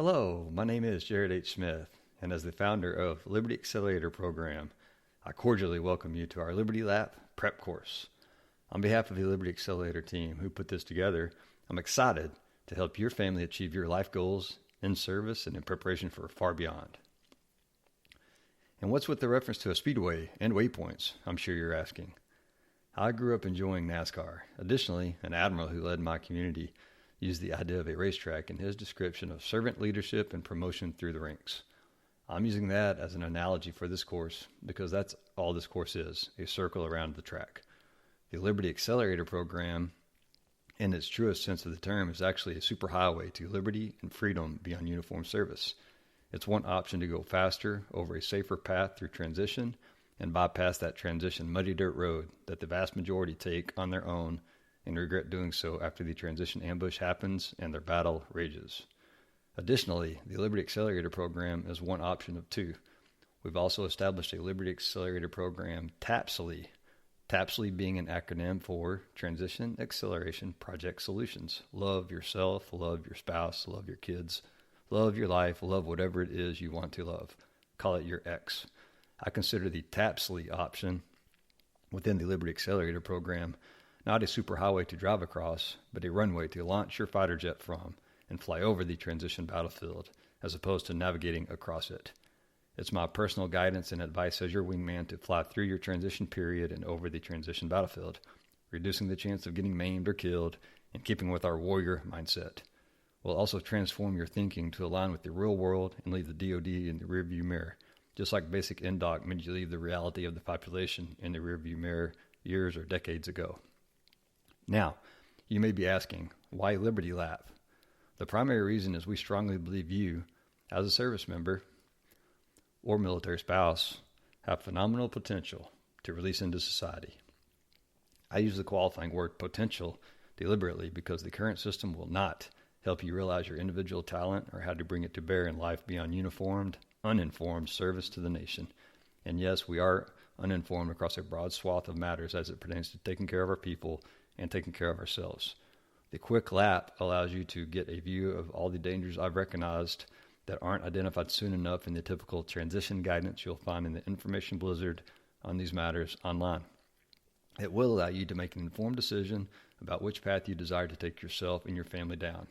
Hello, my name is Jarrod H. and as the founder of Liberty Accelerator Program, I cordially welcome you to our Liberty Lap prep course. On behalf of the Liberty Accelerator team who put this together, I'm excited to help your family achieve your life goals in service and in preparation for far beyond. And what's with the reference to a speedway and waypoints, I'm sure you're asking. I grew up enjoying NASCAR. Additionally, an admiral who led my community used the idea of a racetrack in his description of servant leadership and promotion through the ranks. I'm using that as an analogy for this course because that's all this course is, a circle around the track. The Liberty Accelerator Program, in its truest sense of the term, is actually a superhighway to liberty and freedom beyond uniform service. It's one option to go faster over a safer path through transition and bypass that transition muddy dirt road that the vast majority take on their own and regret doing so after the transition ambush happens and their battle rages. Additionally, the Liberty Accelerator Program is one option of two. We've also established a Liberty Accelerator Program TAPSLI, TAPSLI being an acronym for Transition Acceleration Project Solutions. Love yourself, love your spouse, love your kids, love your life, love whatever it is you want to love. Call it your X. I consider the TAPSLI option within the Liberty Accelerator Program not a superhighway to drive across, but a runway to launch your fighter jet from and fly over the transition battlefield, as opposed to navigating across it. It's my personal guidance and advice as your wingman to fly through your transition period and over the transition battlefield, reducing the chance of getting maimed or killed and keeping with our warrior mindset. We'll also transform your thinking to align with the real world and leave the DoD in the rearview mirror, just like basic NDOC made you leave the reality of the population in the rearview mirror years or decades ago. Now, you may be asking, why Liberty Lap? The primary reason is we strongly believe you, as a service member or military spouse, have phenomenal potential to release into society. I use the qualifying word potential deliberately because the current system will not help you realize your individual talent or how to bring it to bear in life beyond uninformed service to the nation. And yes, we are uninformed across a broad swath of matters as it pertains to taking care of our people and taking care of ourselves. The quick lap allows you to get a view of all the dangers I've recognized that aren't identified soon enough in the typical transition guidance you'll find in the information blizzard on these matters online. It will allow you to make an informed decision about which path you desire to take yourself and your family down.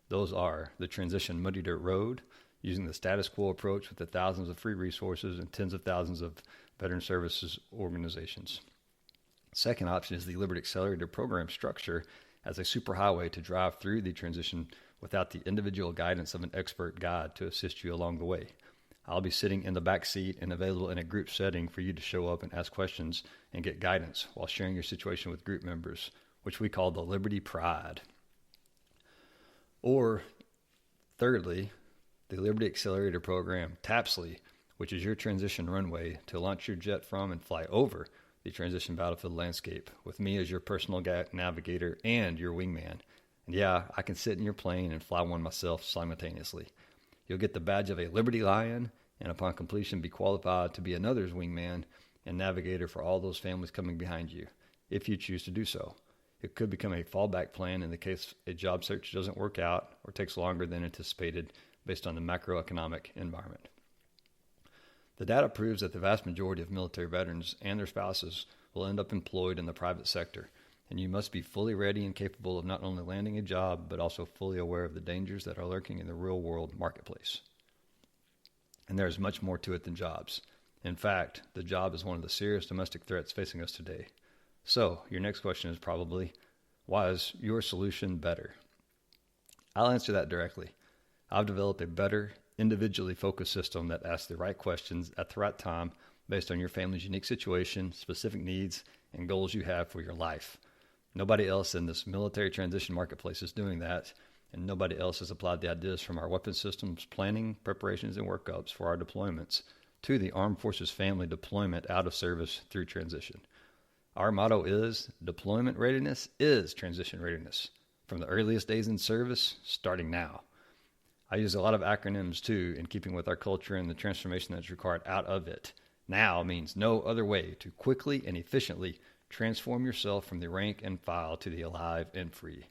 Those are the transition muddy dirt road, using the status quo approach with the thousands of free resources and tens of thousands of veteran services organizations. Second option is the Liberty Accelerator Program structure as a superhighway to drive through the transition without the individual guidance of an expert guide to assist you along the way. I'll be sitting in the back seat and available in a group setting for you to show up and ask questions and get guidance while sharing your situation with group members, which we call the Liberty Pride. Or, thirdly, the Liberty Accelerator Program TAPSLI, which is your transition runway to launch your jet from and fly over the transition battlefield landscape with me as your personal navigator and your wingman. And yeah, I can sit in your plane and fly one myself simultaneously. You'll get the badge of a Liberty Lion and upon completion be qualified to be another's wingman and navigator for all those families coming behind you, if you choose to do so. It could become a fallback plan in the case a job search doesn't work out or takes longer than anticipated based on the macroeconomic environment. The data proves that the vast majority of military veterans and their spouses will end up employed in the private sector, and you must be fully ready and capable of not only landing a job, but also fully aware of the dangers that are lurking in the real-world marketplace. And there is much more to it than jobs. In fact, the job is one of the serious domestic threats facing us today. So, your next question is probably, why is your solution better? I'll answer that directly. I've developed a better, individually focused system that asks the right questions at the right time based on your family's unique situation, specific needs, and goals you have for your life. Nobody else in this military transition marketplace is doing that, and nobody else has applied the ideas from our weapons systems planning, preparations, and workups for our deployments to the Armed Forces family deployment out of service through transition. Our motto is, deployment readiness is transition readiness, from the earliest days in service, starting now. I use a lot of acronyms too, in keeping with our culture and the transformation that's required out of it. Now means no other way to quickly and efficiently transform yourself from the rank and file to the alive and free.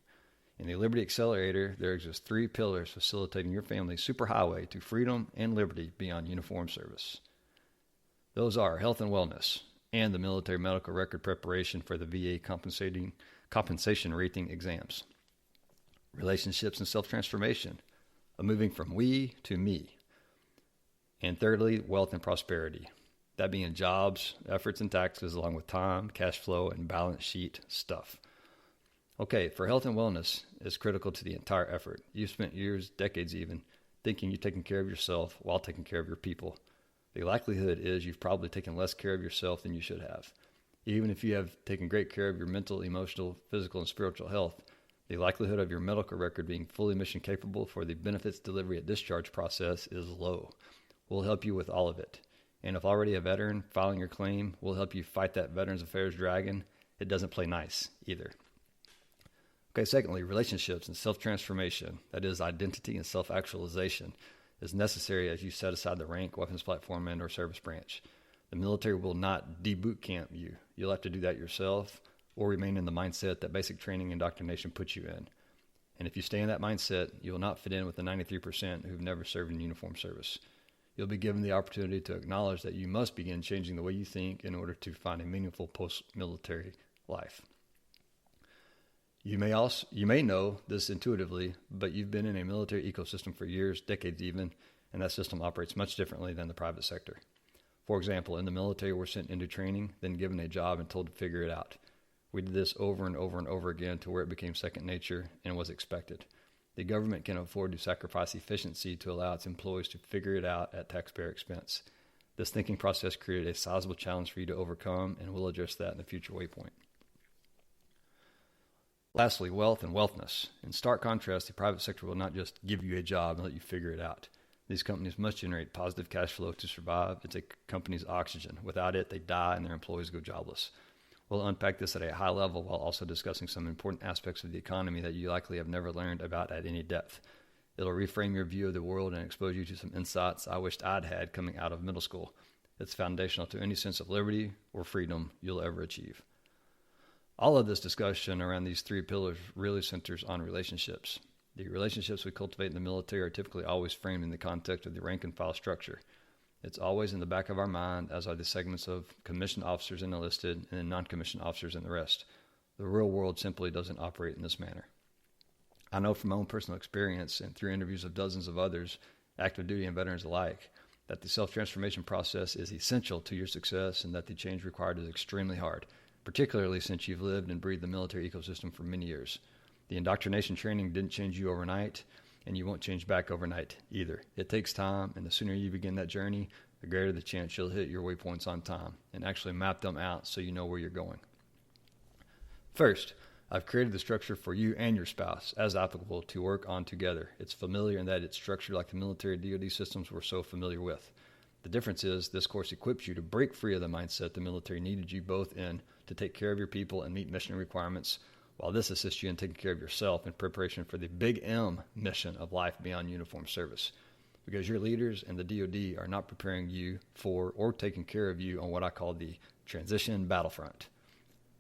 In the Liberty Accelerator, there exist 3 pillars facilitating your family's superhighway to freedom and liberty beyond uniform service. Those are health and wellness and the military medical record preparation for the VA compensation rating exams. Relationships and self-transformation, of moving from we to me. And thirdly, wealth and prosperity. That being jobs, efforts, and taxes, along with time, cash flow, and balance sheet stuff. Okay, for health and wellness is critical to the entire effort. You've spent years, decades even, thinking you're taking care of yourself while taking care of your people. The likelihood is you've probably taken less care of yourself than you should have. Even if you have taken great care of your mental, emotional, physical, and spiritual health, the likelihood of your medical record being fully mission capable for the benefits delivery at discharge process is low. We'll help you with all of it. And if already a veteran, filing your claim, we'll help you fight that Veterans Affairs dragon. It doesn't play nice either. Okay, secondly, relationships and self-transformation, that is identity and self-actualization, is necessary as you set aside the rank, weapons platform, and or service branch. The military will not de-boot camp you. You'll have to do that yourself or remain in the mindset that basic training and indoctrination puts you in. And if you stay in that mindset, you will not fit in with the 93% who've never served in uniform service. You'll be given the opportunity to acknowledge that you must begin changing the way you think in order to find a meaningful post-military life. You may know this intuitively, but you've been in a military ecosystem for years, decades even, and that system operates much differently than the private sector. For example, in the military, we're sent into training, then given a job and told to figure it out. We did this over and over and over again to where it became second nature and was expected. The government can afford to sacrifice efficiency to allow its employees to figure it out at taxpayer expense. This thinking process created a sizable challenge for you to overcome, and we'll address that in the future waypoint. Lastly, wealth and wealthness. In stark contrast, the private sector will not just give you a job and let you figure it out. These companies must generate positive cash flow to survive. It's a company's oxygen. Without it, they die and their employees go jobless. We'll unpack this at a high level while also discussing some important aspects of the economy that you likely have never learned about at any depth. It'll reframe your view of the world and expose you to some insights I wished I'd had coming out of middle school. It's foundational to any sense of liberty or freedom you'll ever achieve. All of this discussion around these 3 pillars really centers on relationships. The relationships we cultivate in the military are typically always framed in the context of the rank and file structure. It's always in the back of our mind, as are the segments of commissioned officers and enlisted, and then non-commissioned officers and the rest. The real world simply doesn't operate in this manner. I know from my own personal experience and through interviews of dozens of others, active duty and veterans alike, that the self-transformation process is essential to your success and that the change required is extremely hard, particularly since you've lived and breathed the military ecosystem for many years. The indoctrination training didn't change you overnight, and you won't change back overnight either. It takes time, and the sooner you begin that journey, the greater the chance you'll hit your waypoints on time and actually map them out so you know where you're going. First, I've created the structure for you and your spouse as applicable to work on together. It's familiar in that it's structured like the military DoD systems we're so familiar with. The difference is this course equips you to break free of the mindset the military needed you both in to take care of your people and meet mission requirements, while this assists you in taking care of yourself in preparation for the big M mission of life beyond uniform service. Because your leaders and the DoD are not preparing you for or taking care of you on what I call the transition battlefront.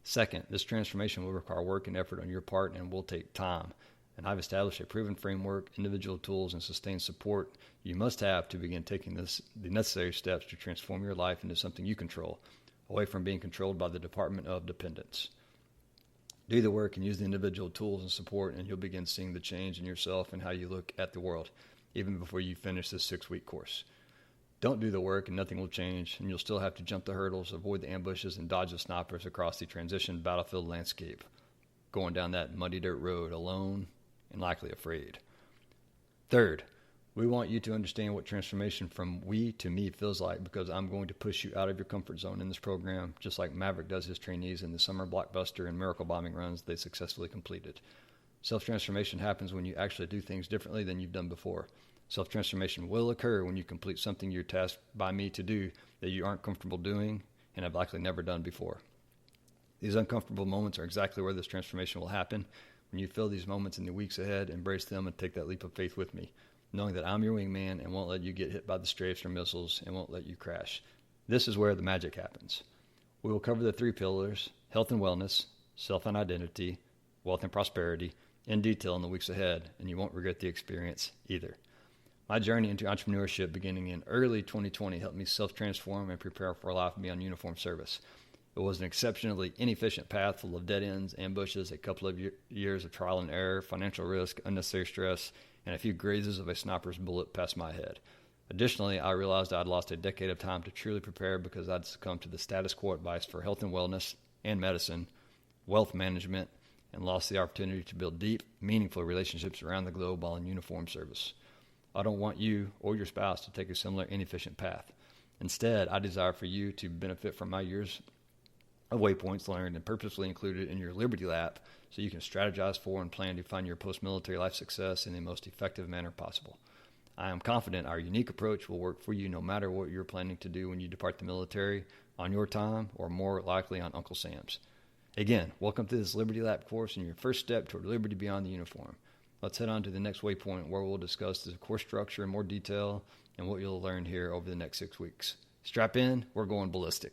Second, this transformation will require work and effort on your part and will take time. And I've established a proven framework, individual tools, and sustained support you must have to begin taking the necessary steps to transform your life into something you control, away from being controlled by the Department of Dependence. Do the work and use the individual tools and support, and you'll begin seeing the change in yourself and how you look at the world, even before you finish this 6-week course. Don't do the work and nothing will change, and you'll still have to jump the hurdles, avoid the ambushes, and dodge the snipers across the transition battlefield landscape, going down that muddy dirt road alone and likely afraid. Third, we want you to understand what transformation from we to me feels like, because I'm going to push you out of your comfort zone in this program, just like Maverick does his trainees in the summer blockbuster and miracle bombing runs they successfully completed. Self-transformation happens when you actually do things differently than you've done before. Self-transformation will occur when you complete something you're tasked by me to do that you aren't comfortable doing and have likely never done before. These uncomfortable moments are exactly where this transformation will happen. When you feel these moments in the weeks ahead, embrace them and take that leap of faith with me, knowing that I'm your wingman and won't let you get hit by the strafes or missiles and won't let you crash. This is where the magic happens. We will cover the 3 pillars: health and wellness, self and identity, wealth and prosperity, in detail in the weeks ahead, and you won't regret the experience either. My journey into entrepreneurship beginning in early 2020 helped me self-transform and prepare for a life beyond uniform service. It was an exceptionally inefficient path full of dead ends, ambushes, a couple of years of trial and error, financial risk, unnecessary stress, and a few grazes of a sniper's bullet past my head. Additionally, I realized I'd lost a decade of time to truly prepare because I'd succumbed to the status quo advice for health and wellness and medicine, wealth management, and lost the opportunity to build deep, meaningful relationships around the globe while in uniform service. I don't want you or your spouse to take a similar inefficient path. Instead, I desire for you to benefit from my years of waypoints learned and purposefully included in your Liberty Lap so you can strategize for and plan to find your post-military life success in the most effective manner possible. I am confident our unique approach will work for you no matter what you're planning to do when you depart the military, on your time, or more likely on Uncle Sam's. Again, welcome to this Liberty Lap course and your first step toward liberty beyond the uniform. Let's head on to the next waypoint where we'll discuss the course structure in more detail and what you'll learn here over the next 6 weeks. Strap in, we're going ballistic.